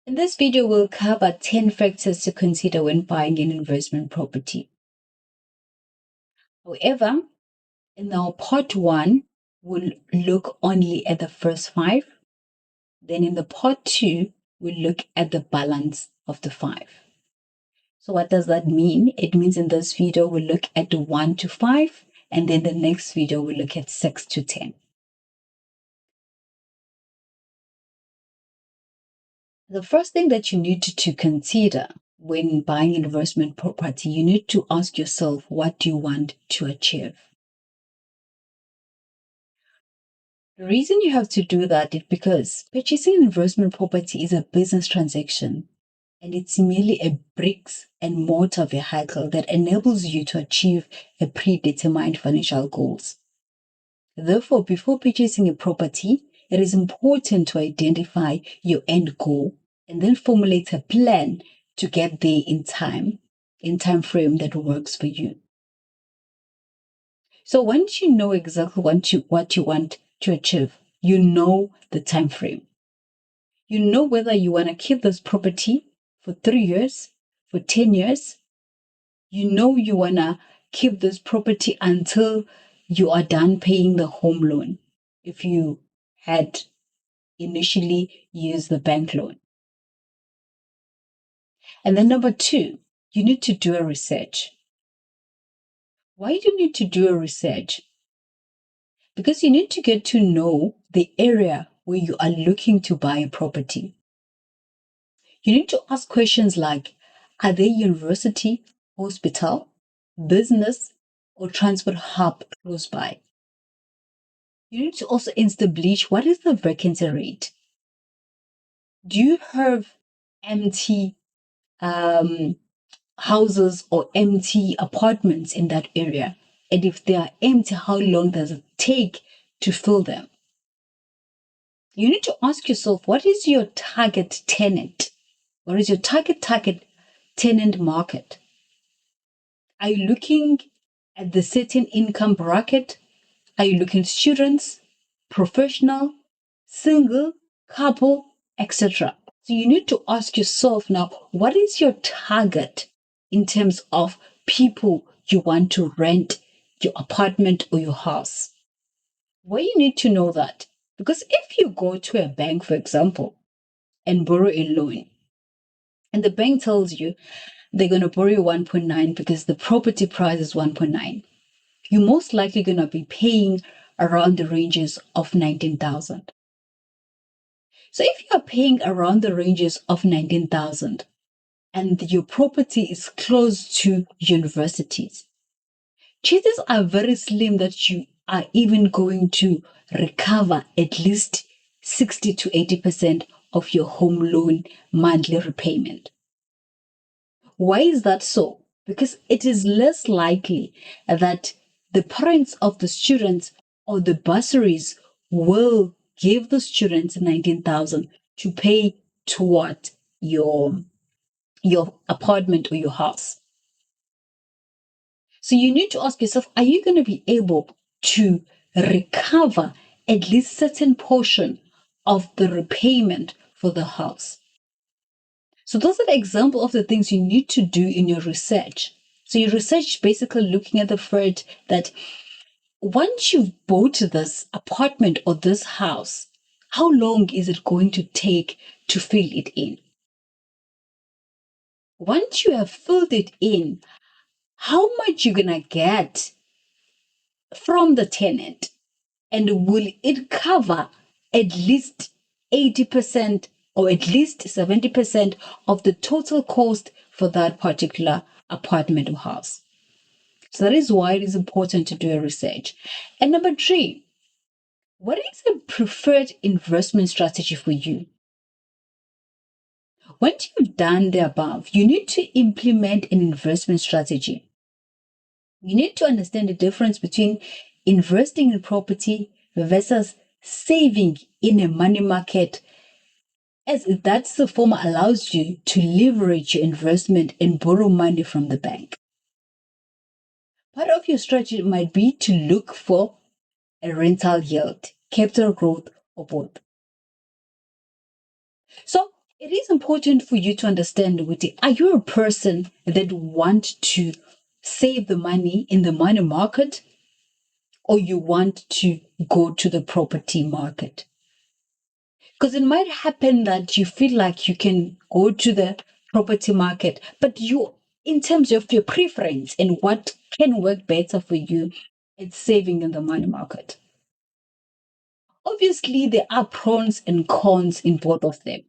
In this video, we'll cover 10 factors to consider when buying an investment property. However, in our part 1, we'll look only at the first 5. Then in the part 2, we'll look at the balance of the 5. So what does that mean? It means in this video, we'll look at 1 to 5, and then the next video, we'll look at 6 to 10. The first thing that you need to consider when buying investment property, you need to ask yourself, what do you want to achieve? The reason you have to do that is because purchasing an investment property is a business transaction, and it's merely a bricks and mortar vehicle that enables you to achieve a predetermined financial goals. Therefore, before purchasing a property, it is important to identify your end goal and then formulate a plan to get there in time frame that works for you. So once you know exactly what you want to achieve, you know the time frame. You know whether you want to keep this property for 3 years, for 10 years. You know you want to keep this property until you are done paying the home loan, if you had initially used the bank loan. And then number 2, you need to do a research. Why do you need to do a research? Because you need to get to know the area where you are looking to buy a property. You need to ask questions like, are there university, hospital, business, or transport hub close by? You need to also establish, what is the vacancy rate? Do you have empty houses or empty apartments in that area? And if they are empty, how long does it take to fill them? You need to ask yourself, what is your target tenant? What is your target tenant market? Are you looking at the certain income bracket? Are you looking at students, professional, single, couple, etc.? So you need to ask yourself now, what is your target in terms of people you want to rent your apartment or your house? Why you need to know that? Because if you go to a bank, for example, and borrow a loan, and the bank tells you they're going to borrow you 1.9 because the property price is 1.9, you're most likely going to be paying around the ranges of 19,000. So if you are paying around the ranges of 19,000 and your property is close to universities, chances are very slim that you are even going to recover at least 60 to 80% of your home loan monthly repayment. Why is that so? Because it is less likely that the parents of the students or the bursaries will give the students 19,000 to pay toward your apartment or your house. So you need to ask yourself, are you going to be able to recover at least certain portion of the repayment for the house? So those are the example of the things you need to do in your research. So your research basically looking at the fact that once you've bought this apartment or this house, how long is it going to take to fill it in? Once you have filled it in, how much you're gonna get from the tenant? And will it cover at least 80% or at least 70% of the total cost for that particular apartment or house? So that is why it is important to do a research. And number 3, what is the preferred investment strategy for you? Once you've done the above, you need to implement an investment strategy. You need to understand the difference between investing in property versus saving in a money market, as that's the former allows you to leverage your investment and borrow money from the bank. Part of your strategy might be to look for a rental yield, capital growth, or both. So It is important for you to understand, Witty, are you a person that want to save the money in the money market, or you want to go to the property market? Because it might happen that you feel like you can go to the property market, but you, in terms of your preference and what can work better for you, it's saving in the money market. Obviously, there are pros and cons in both of them.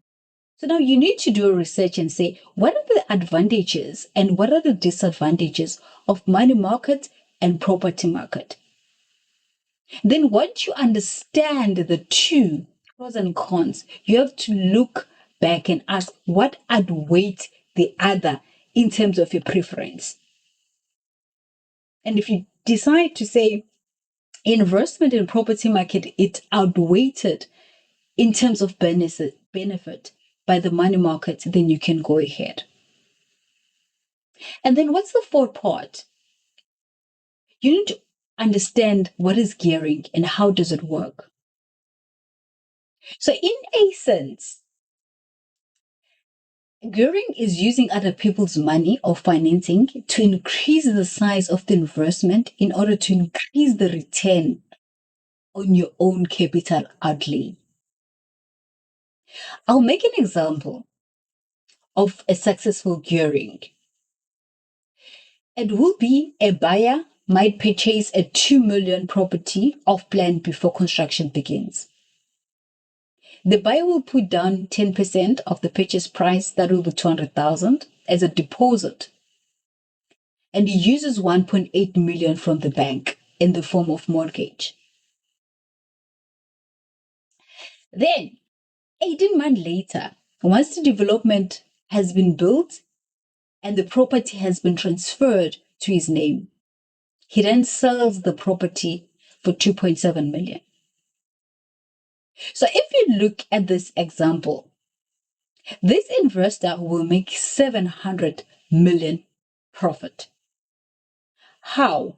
So now you need to do a research and say, what are the advantages and what are the disadvantages of money market and property market? Then once you understand the two pros and cons, you have to look back and ask what outweighs the other in terms of your preference. And if you decide to say investment in property market, it outweighed in terms of benefit by the money market, then you can go ahead. And then what's the fourth part? You need to understand what is gearing and how does it work. So in a sense, gearing is using other people's money or financing to increase the size of the investment in order to increase the return on your own capital outlay. I'll make an example of a successful gearing. It will be a buyer might purchase a 2 million property off plan before construction begins. The buyer will put down 10% of the purchase price, that will be 200,000, as a deposit. And he uses 1.8 million from the bank in the form of mortgage. Then, 18 months later, once the development has been built and the property has been transferred to his name, he then sells the property for 2.7 million. So if you look at this example, this investor will make 700 million profit. How?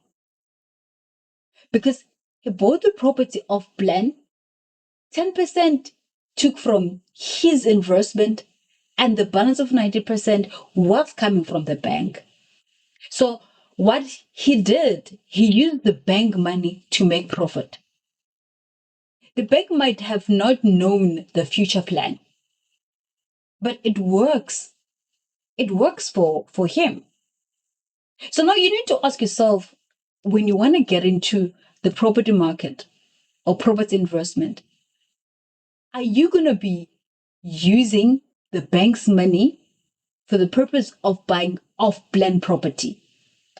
Because he bought the property off plan, 10% took from his investment, and the balance of 90% was coming from the bank. So what he did, he used the bank money to make profit. The bank might have not known the future plan, but it works. It works for him. So now you need to ask yourself, when you want to get into the property market or property investment, are you going to be using the bank's money for the purpose of buying off-plan property?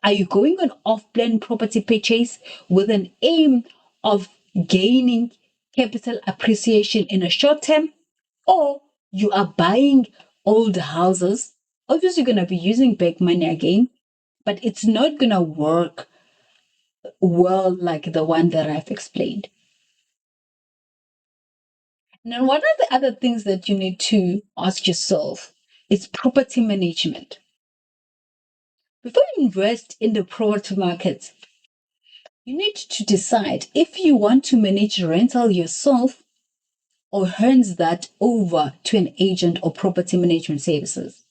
Are you going on off-plan property purchase with an aim of gaining capital appreciation in a short term? Or you are buying old houses? Obviously, you're going to be using bank money again, but it's not going to work well like the one that I've explained. Now, what are the other things that you need to ask yourself? It's property management. Before you invest in the property market, you need to decide if you want to manage rental yourself or hands that over to an agent or property management services.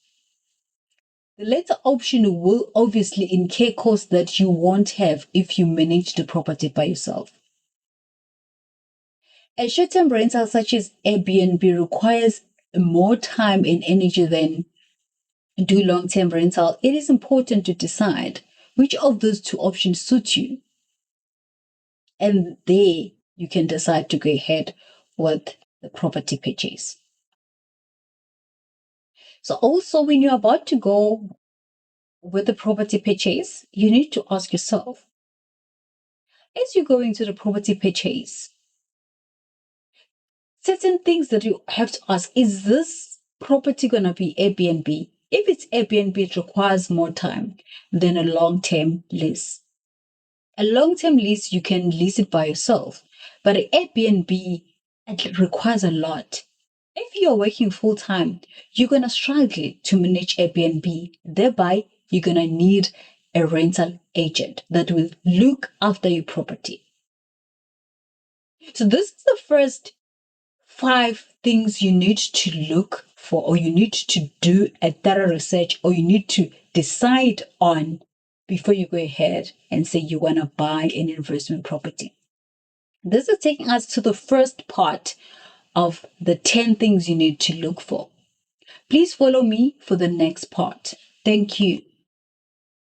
The latter option will obviously incur costs that you won't have if you manage the property by yourself. A short-term rental such as Airbnb requires more time and energy than do long-term rental. It is important to decide which of those two options suit you. And there you can decide to go ahead with the property purchase. So also when you're about to go with the property purchase, you need to ask yourself, as you go into the property purchase, certain things that you have to ask, is this property going to be Airbnb? If it's Airbnb, it requires more time than a long-term lease. A long-term lease, you can lease it by yourself, but an Airbnb, it requires a lot. If you're working full-time, you're going to struggle to manage Airbnb. Thereby, you're going to need a rental agent that will look after your property. So this is the first 5 things you need to look for, or you need to do a thorough research, or you need to decide on before you go ahead and say you want to buy an investment property. This is taking us to the first part of the 10 things you need to look for. Please follow me for the next part. Thank you.